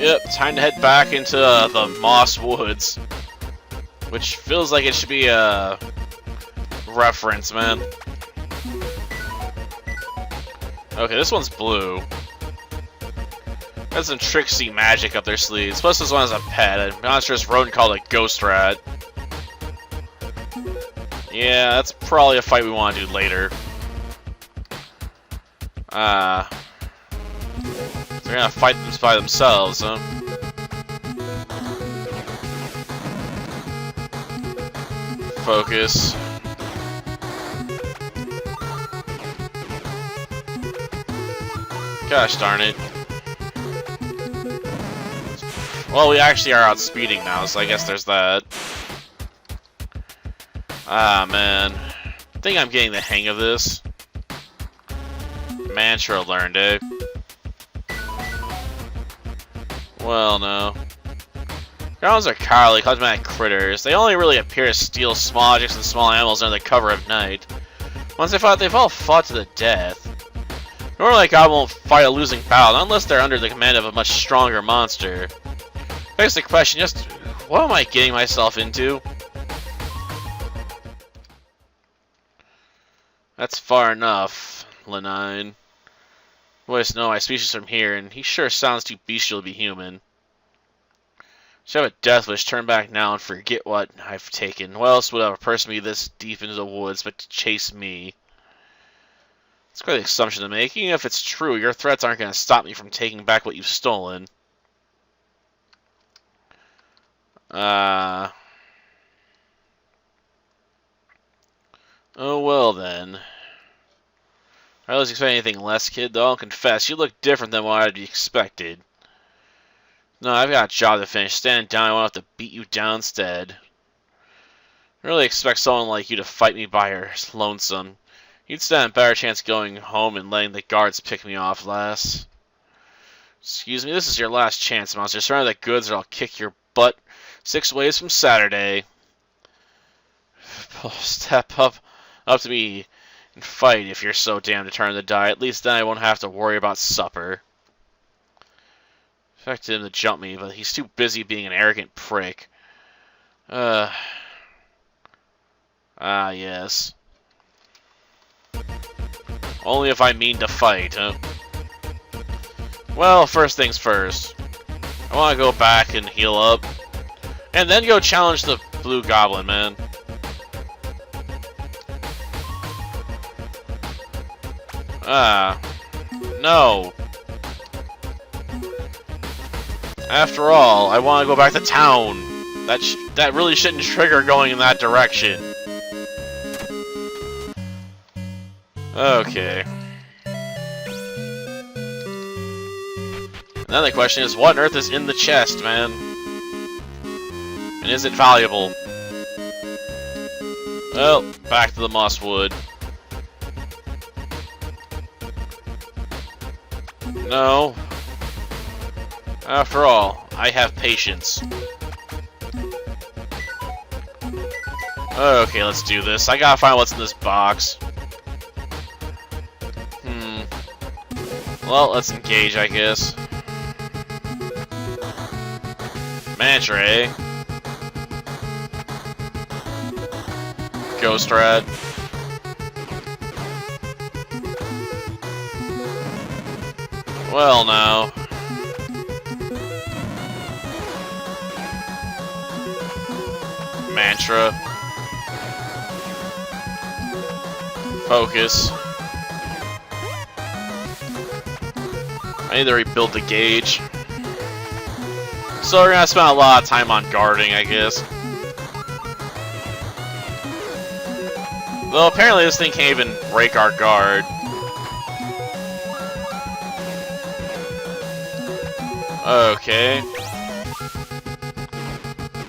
Yep, time to head back into the Moss Woods. Which feels like it should be a reference, man. Okay, this one's blue. Got some tricksy magic up their sleeves. Plus this one has a pet, a monstrous rodent called a ghost rat. Yeah, that's probably a fight we want to do later. So they're gonna fight them by themselves, huh? Focus. Gosh darn it. Well, we actually are outspeeding now, so I guess there's that. Ah, man. I think I'm getting the hang of this. Mantra learned, eh? Well, no. Growls are cowardly, cosmetic critters. They only really appear to steal small objects and small animals under the cover of night. Once they've all fought to the death. Normally, a goblin won't fight a losing battle, unless they're under the command of a much stronger monster. Begs the question, just what am I getting myself into? That's far enough, Lenine. Voice know my species from here, and he sure sounds too bestial to be human. Should have a death wish, turn back now and forget what I've taken. What else would have a person be this deep into the woods but to chase me? It's quite an assumption to make. Even if it's true, your threats aren't going to stop me from taking back what you've stolen. Oh well then. I wasn't expecting anything less, kid, though I'll confess, you look different than what I'd expected. No, I've got a job to finish. Stand down, I won't have to beat you down instead. I really expect someone like you to fight me by your lonesome. You'd stand a better chance going home and letting the guards pick me off, lass. Excuse me, this is your last chance, monster. Surrender the goods or I'll kick your butt 6 ways from Saturday. Step up to me and fight if you're so damn determined to die. At least then I won't have to worry about supper. Expected him to jump me, but he's too busy being an arrogant prick. Yes. Only if I mean to fight, huh? Well, first things first. I want to go back and heal up. And then go challenge the blue goblin, man. No. After all, I want to go back to town. That really shouldn't trigger going in that direction. Okay. Now the question is, what on earth is in the chest, man? And is it valuable? Well, back to the Mosswood. No. After all, I have patience. Okay, let's do this. I gotta find what's in this box. Well, let's engage, I guess. Mantra, eh? Ghost rat. Well, now. Mantra. Focus. I need to rebuild the gauge. So we're gonna spend a lot of time on guarding, I guess. Though apparently this thing can't even break our guard. Okay.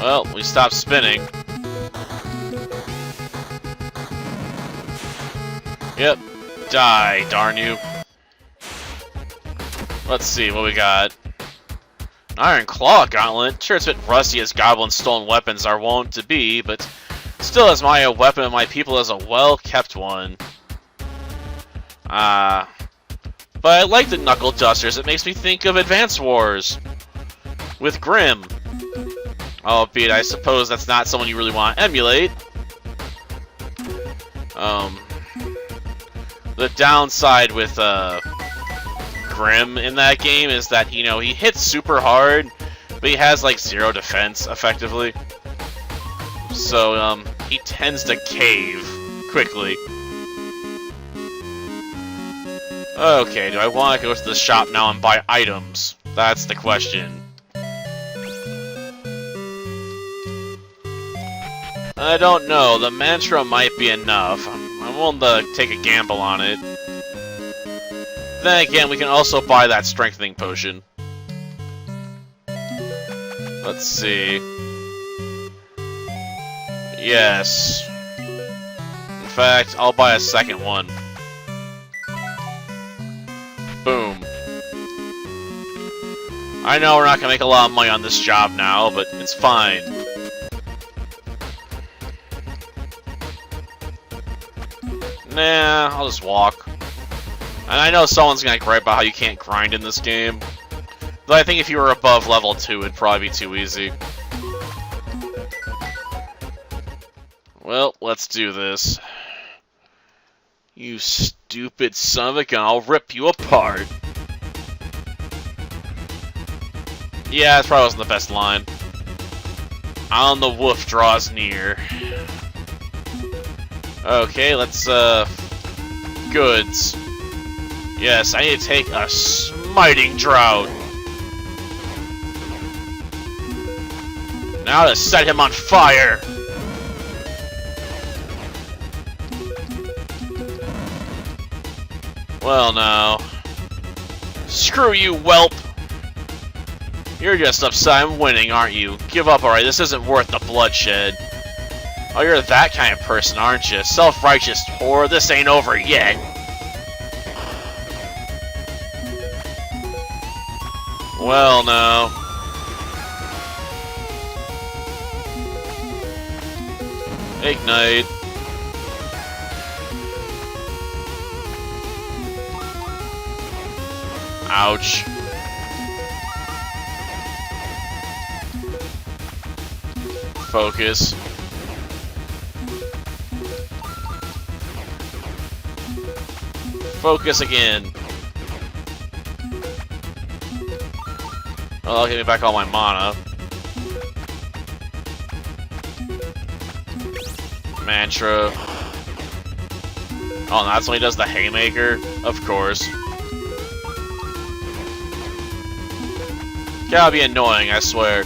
Well, we stopped spinning. Yep. Die, darn you. Let's see what we got. Iron Claw Gauntlet. Sure, it's a bit rusty as goblins' stolen weapons are wont to be, but still, as my weapon and my people as a well-kept one. But I like the Knuckle Dusters. It makes me think of Advance Wars. with Grim. Albeit, I suppose that's not someone you really want to emulate. The downside with Grim in that game is that, you know, he hits super hard, but he has like 0 defense, effectively. So, he tends to cave quickly. Okay, do I want to go to the shop now and buy items? That's the question. I don't know. The mantra might be enough. I'm willing to take a gamble on it. Then again, we can also buy that strengthening potion. Let's see. Yes. In fact, I'll buy a second one. Boom. I know we're not gonna make a lot of money on this job now, but it's fine. Nah, I'll just walk. And I know someone's gonna gripe about how you can't grind in this game. Though I think if you were above level 2, it'd probably be too easy. Well, let's do this. You stupid son of a gun, I'll rip you apart. Yeah, that probably wasn't the best line. On the wolf draws near. Okay, let's, goods. Yes, I need to take a smiting drought. Now to set him on fire. Well, now. Screw you, whelp. You're just upset I'm winning, aren't you? Give up, alright? This isn't worth the bloodshed. Oh, you're that kind of person, aren't you? Self-righteous whore, this ain't over yet. Well, now. Ignite. Ouch. Focus. Focus again. Well, that'll give me back all my mana. Mantra. Oh, and that's when he does the haymaker? Of course. Gotta be annoying, I swear.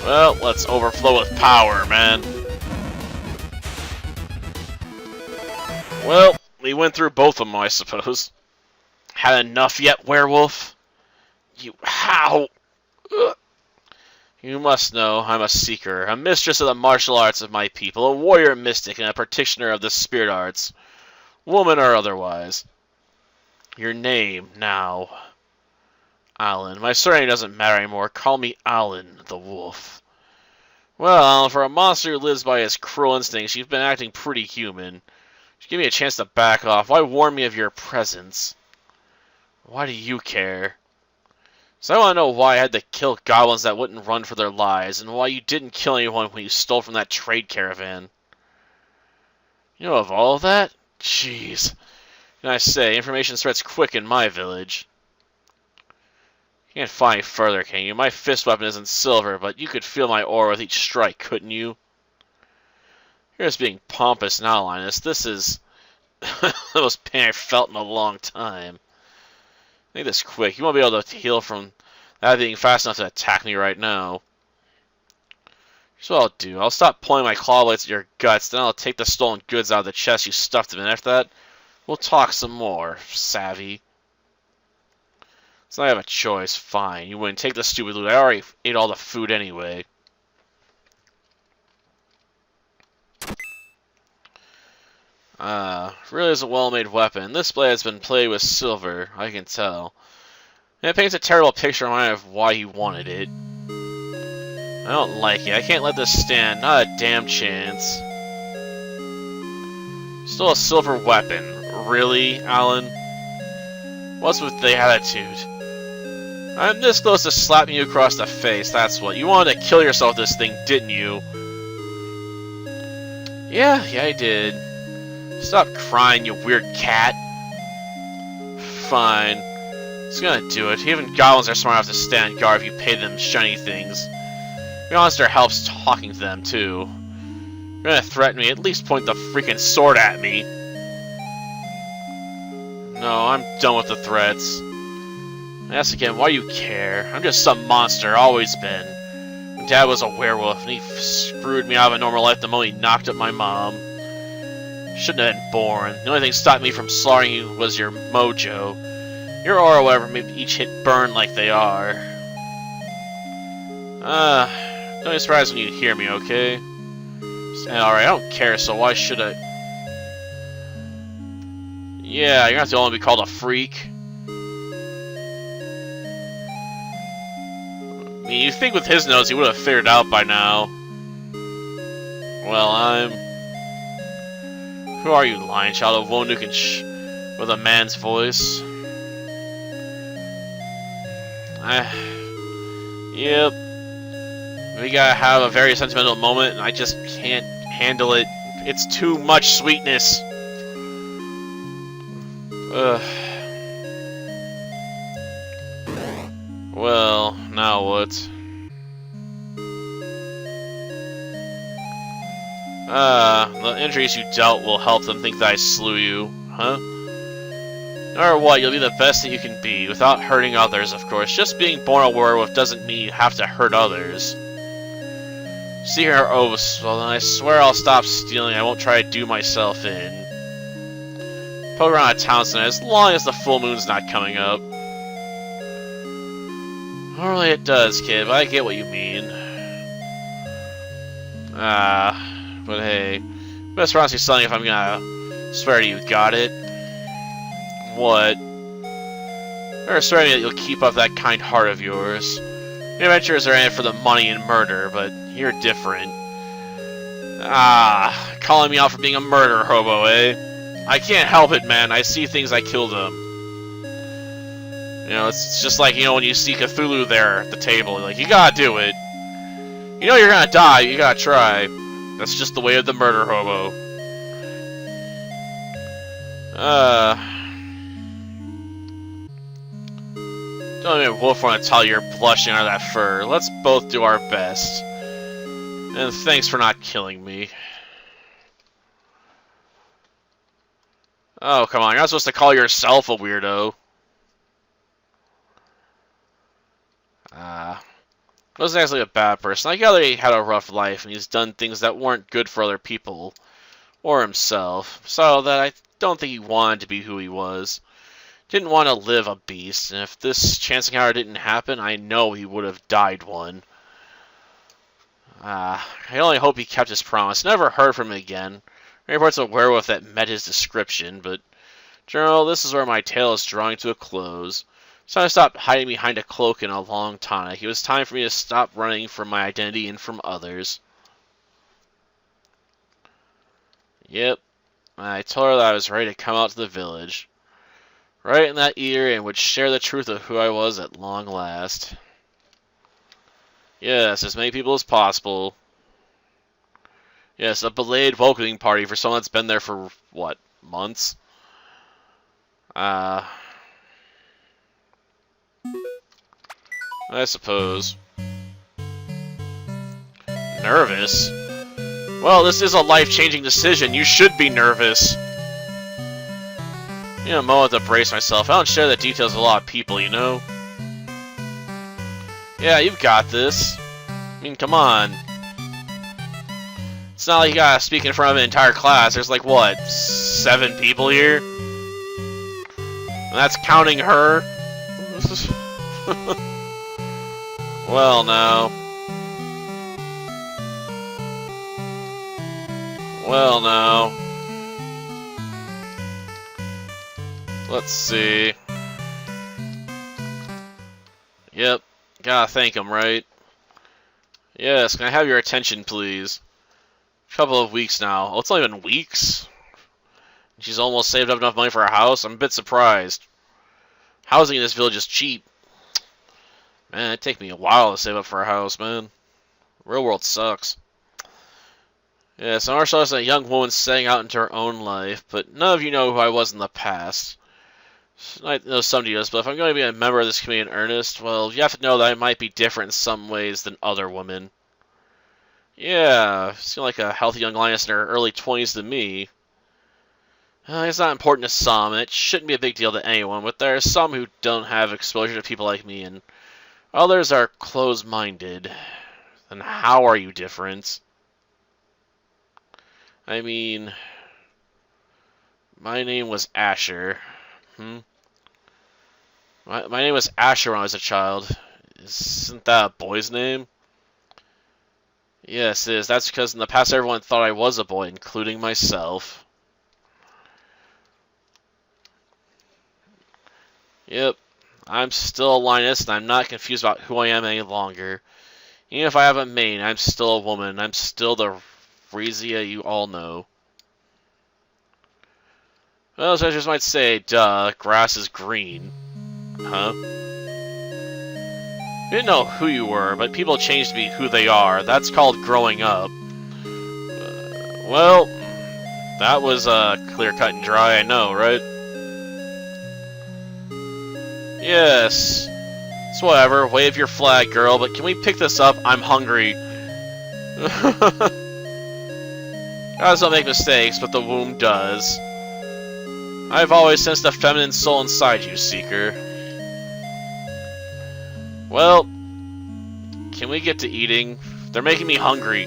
Well, let's overflow with power, man. Well, we went through both of them, I suppose. Had enough yet, werewolf? You... how? Ugh. You must know I'm a seeker, a mistress of the martial arts of my people, a warrior mystic, and a practitioner of the spirit arts, woman or otherwise. Your name, now. Alan. My surname doesn't matter anymore. Call me Alan, the wolf. Well, for a monster who lives by his cruel instincts, you've been acting pretty human. Just give me a chance to back off. Why warn me of your presence? Why do you care? So I want to know why I had to kill goblins that wouldn't run for their lives, and why you didn't kill anyone when you stole from that trade caravan. You know of all of that? Jeez. Can I say, information spreads quick in my village. You can't find any further, can you? My fist weapon isn't silver, but you could feel my aura with each strike, couldn't you? You're just being pompous now, Linus. This is the most pain I've felt in a long time. Make this quick. You won't be able to heal from that being fast enough to attack me right now. Here's what I'll do. I'll stop pulling my claw blades at your guts, then I'll take the stolen goods out of the chest you stuffed them in. After that, we'll talk some more, savvy. So I have a choice. Fine. You wouldn't take the stupid loot. I already ate all the food anyway. Really is a well-made weapon. This blade has been played with silver, I can tell. And it paints a terrible picture in my mind of why you wanted it. I don't like it. I can't let this stand. Not a damn chance. Still a silver weapon. Really, Alan? What's with the attitude? I'm this close to slapping you across the face, that's what. You wanted to kill yourself with this thing, didn't you? Yeah, I did. Stop crying, you weird cat. Fine. It's gonna do it. Even goblins are smart enough to stand guard if you pay them shiny things. Your monster helps talking to them, too. You're gonna threaten me, at least point the freaking sword at me. No, I'm done with the threats. I ask again, why do you care? I'm just some monster, always been. My dad was a werewolf, and he screwed me out of a normal life the moment he knocked up my mom. Shouldn't have been born. The only thing stopping me from slaughtering you was your mojo. Your aura, whatever, made each hit burn like they are. Don't be surprised when you hear me, okay? Alright, I don't care, so why should I... Yeah, you're not the only one to be called a freak. I mean, you'd think with his nose he would have figured it out by now. Well, I'm... Who are you, lion child of Wonuk and with a man's voice? Yep. We gotta have a very sentimental moment, and I just can't handle it. It's too much sweetness. Ugh. Well, now what? The injuries you dealt will help them think that I slew you, huh? No matter what, you'll be the best that you can be, without hurting others, of course. Just being born a werewolf doesn't mean you have to hurt others. See her oaths, well then I swear I'll stop stealing, I won't try to do myself in. Poke around a town tonight, as long as the full moon's not coming up. Normally it does, kid, but I get what you mean. But hey, best honestly selling if I'm gonna swear to you, got it? What? Or swear to me that you'll keep up that kind heart of yours. The adventurers are in it for the money and murder, but you're different. Calling me out for being a murder hobo, eh? I can't help it, man. I see things, I kill them. You know, it's just like, you know, when you see Cthulhu there at the table, like, you gotta do it. You know you're gonna die, you gotta try. That's just the way of the murder hobo. Don't even wolf want to tell you you're blushing under that fur. Let's both do our best. And thanks for not killing me. Oh, come on. You're not supposed to call yourself a weirdo. Wasn't actually a bad person. I gather he had a rough life, and he's done things that weren't good for other people. Or himself. So that I don't think he wanted to be who he was. Didn't want to live a beast, and if this chance encounter didn't happen, I know he would have died one. I only hope he kept his promise. Never heard from him again. Reports of a werewolf that met his description, but... General, this is where my tale is drawing to a close. So I stopped hiding behind a cloak in a long tonic. It was time for me to stop running from my identity and from others. Yep. I told her that I was ready to come out to the village. Right in that ear, and would share the truth of who I was at long last. Yes, as many people as possible. Yes, a belated welcoming party for someone that's been there for, what, months? I suppose. Nervous? Well, this is a life-changing decision. You should be nervous. You know, a moment to brace myself. I don't share the details with a lot of people, you know? Yeah, you've got this. I mean, come on. It's not like you gotta speak in front of an entire class. There's like, what, 7 people here? And that's counting her? Well, now. Well, now. Let's see. Yep. Gotta thank him, right? Yes, can I have your attention, please? A couple of weeks now. Oh, it's only been weeks? She's almost saved up enough money for a house? I'm a bit surprised. Housing in this village is cheap. Man, it'd take me a while to save up for a house, man. Real world sucks. Yeah, so our show is a young woman setting out into her own life, but none of you know who I was in the past. I know some of you does, but if I'm going to be a member of this community in earnest, well, you have to know that I might be different in some ways than other women. Yeah, seem like a healthy young lioness in her early 20s to me. It's not important to some, and it shouldn't be a big deal to anyone, but there are some who don't have exposure to people like me, and others are closed-minded. Then how are you different? I mean, my name was Asher. My name was Asher when I was a child. Isn't that a boy's name? Yes, it is. That's because in the past everyone thought I was a boy, including myself. Yep, I'm still a lioness, and I'm not confused about who I am any longer. Even if I have a mane, I'm still a woman. I'm still the Frisia you all know. Well, as I just might say, duh, grass is green. Huh? You didn't know who you were, but people change to be who they are. That's called growing up. Well, that was clear cut and dry, I know, right? Yes. It's whatever. Wave your flag, girl, but can we pick this up? I'm hungry. Guys don't make mistakes, but the womb does. I've always sensed the feminine soul inside you, Seeker. Well, can we get to eating? They're making me hungry.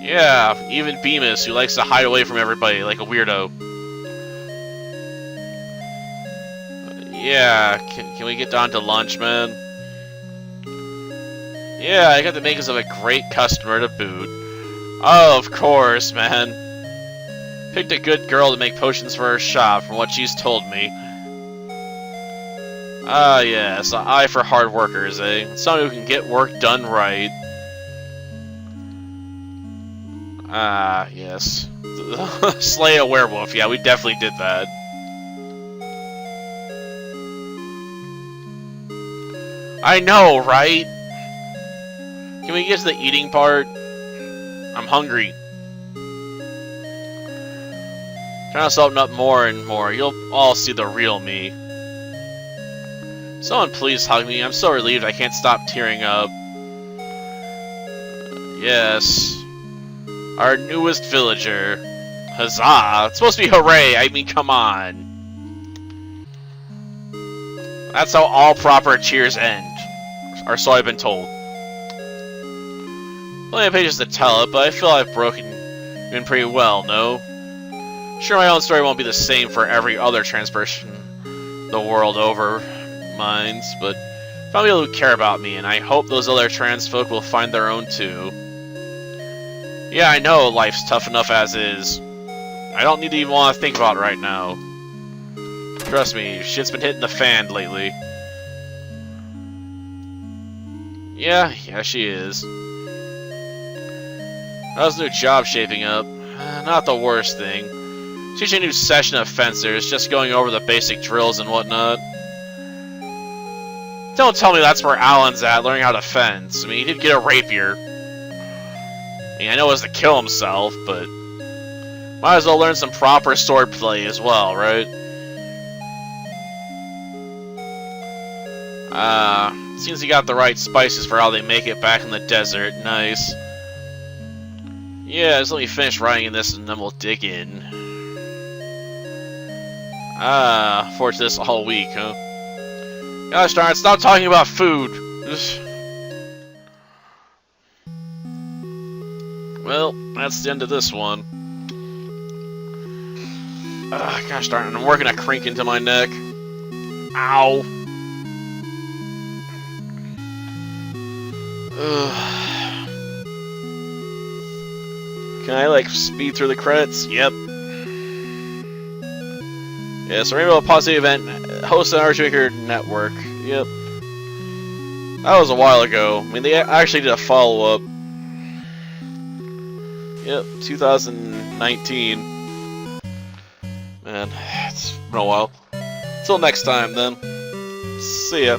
Yeah, even Bemis, who likes to hide away from everybody like a weirdo. Yeah, can we get down to lunch, man? Yeah, I got the makings of a great customer to boot. Oh, of course, man. Picked a good girl to make potions for her shop, from what she's told me. Ah, yes, an eye for hard workers, eh? Someone who can get work done right. Ah, yes. Slay a werewolf, yeah, we definitely did that. I know, right? Can we get to the eating part? I'm hungry. Trying to open up more and more. You'll all see the real me. Someone please hug me. I'm so relieved I can't stop tearing up. Yes. Our newest villager. Huzzah! It's supposed to be hooray! I mean, come on. That's how all proper cheers end. Or so I've been told. Only have pages to tell it, but I feel I've broken in pretty well, no? Sure, my own story won't be the same for every other trans person the world over minds, but I found people who care about me, and I hope those other trans folk will find their own too. Yeah, I know life's tough enough as is. I don't need to even want to think about it right now. Trust me, shit's been hitting the fan lately. Yeah, she is. How's the new job shaping up? Not the worst thing. Teaching a new session of fencers, just going over the basic drills and whatnot. Don't tell me that's where Alan's at, learning how to fence. I mean, he did get a rapier. I mean, I know it was to kill himself, but might as well learn some proper swordplay as well, right? Seems he got the right spices for how they make it back in the desert. Nice. Yeah, just let me finish writing this and then we'll dig in. Forged this all week, huh? Gosh darn it, stop talking about food! Well, that's the end of this one. Gosh darn it, I'm working a crink into my neck. Ow! Can I, like, speed through the credits? Yep. Yeah, so Rainbow Positive Event hosts an Archmaker Network. Yep. That was a while ago. I mean, they actually did a follow-up. Yep, 2019. Man, it's been a while. Until next time, then. See ya.